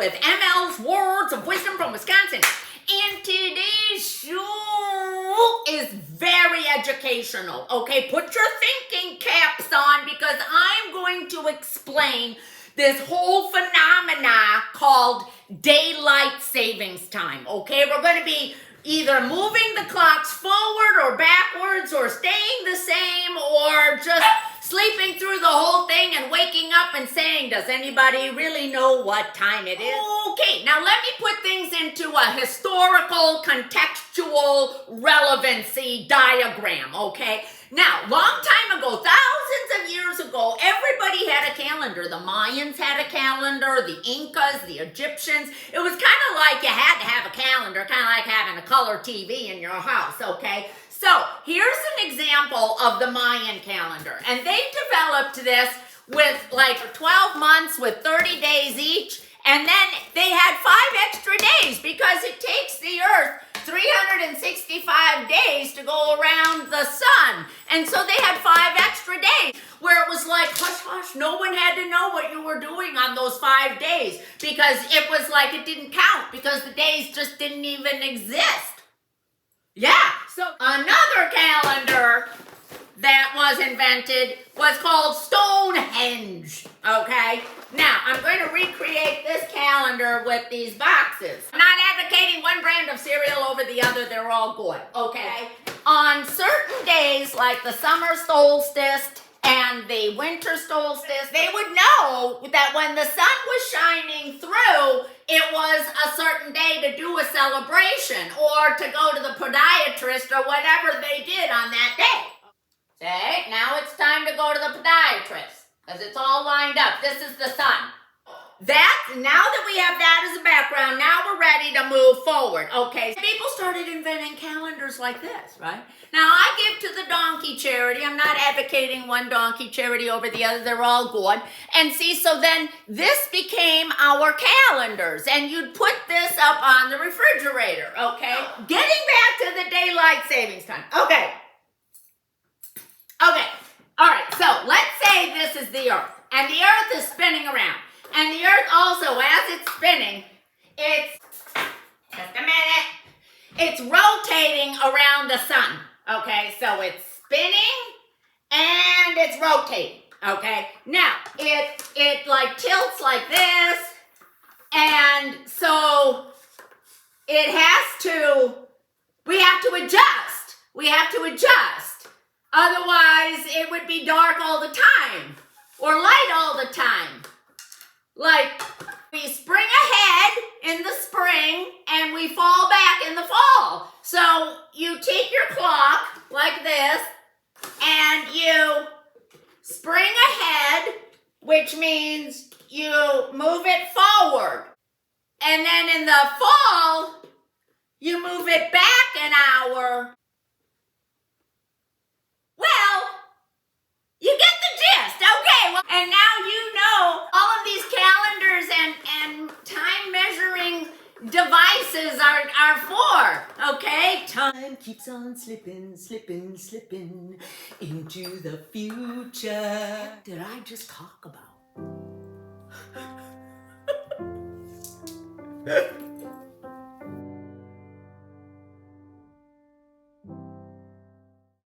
with ML's Words of Wisdom from Wisconsin. And today's show is very educational, okay? Put your thinking caps on because I'm going to explain this whole phenomena called daylight savings time, okay? We're going to be either moving the clocks forward or backwards or staying the same or just sleeping through the whole thing and waking up and saying, does anybody really know what time it is? Okay, now let me put things into a historical, contextual relevancy diagram, okay? Now, long time ago, thousands of years ago, everybody had a calendar. The Mayans had a calendar, the Incas, the Egyptians. It was kind of like you had to have a calendar, kind of like having a color TV in your house, okay? So, here's an example of the Mayan calendar. And they developed this with like 12 months with 30 days each. And then they had 5 extra days because it takes the Earth 365 days to go around the sun. And so they had 5 extra days where it was like, hush, hush, no one had to know what you were doing on those 5 days because it was like it didn't count because the days just didn't even exist. Yeah, so another calendar that was invented was called Stonehenge, okay? Now, I'm going to recreate this calendar with these boxes. I'm not advocating one brand of cereal over the other. They're all good, okay? On certain days, like the summer solstice and the winter solstice, they would know that when the sun was shining through, it was a certain day to do a celebration or to go to the podiatrist or whatever they did on that day. Okay, now it's time to go to the podiatrist because it's all lined up. This is the sun. Now that we have that as a background, now we're ready to move forward. Okay, people started inventing calendars like this, right? Now, I give to the donkey charity. I'm not advocating one donkey charity over the other. They're all good. And see, so then this became our calendars. And you'd put this up on the refrigerator, okay? Getting back to the daylight savings time. Okay, all right, so let's say this is the Earth. And the Earth is spinning around. And the Earth also, as it's spinning, it's rotating around the sun. Okay, so it's spinning and it's rotating. Okay, now it like tilts like this, and so we have to adjust. We have to adjust. Otherwise, it would be dark all the time or light all the time. Like, we spring ahead in the spring and we fall back in the fall. So you take your clock like this and you spring ahead, which means you move it forward. And then in the fall, you move it back an hour. Well, you get the gist. Okay, well, and now you know all of these calendars and time measuring devices are for, okay? Time keeps on slipping, slipping, slipping into the future. Did I just talk about?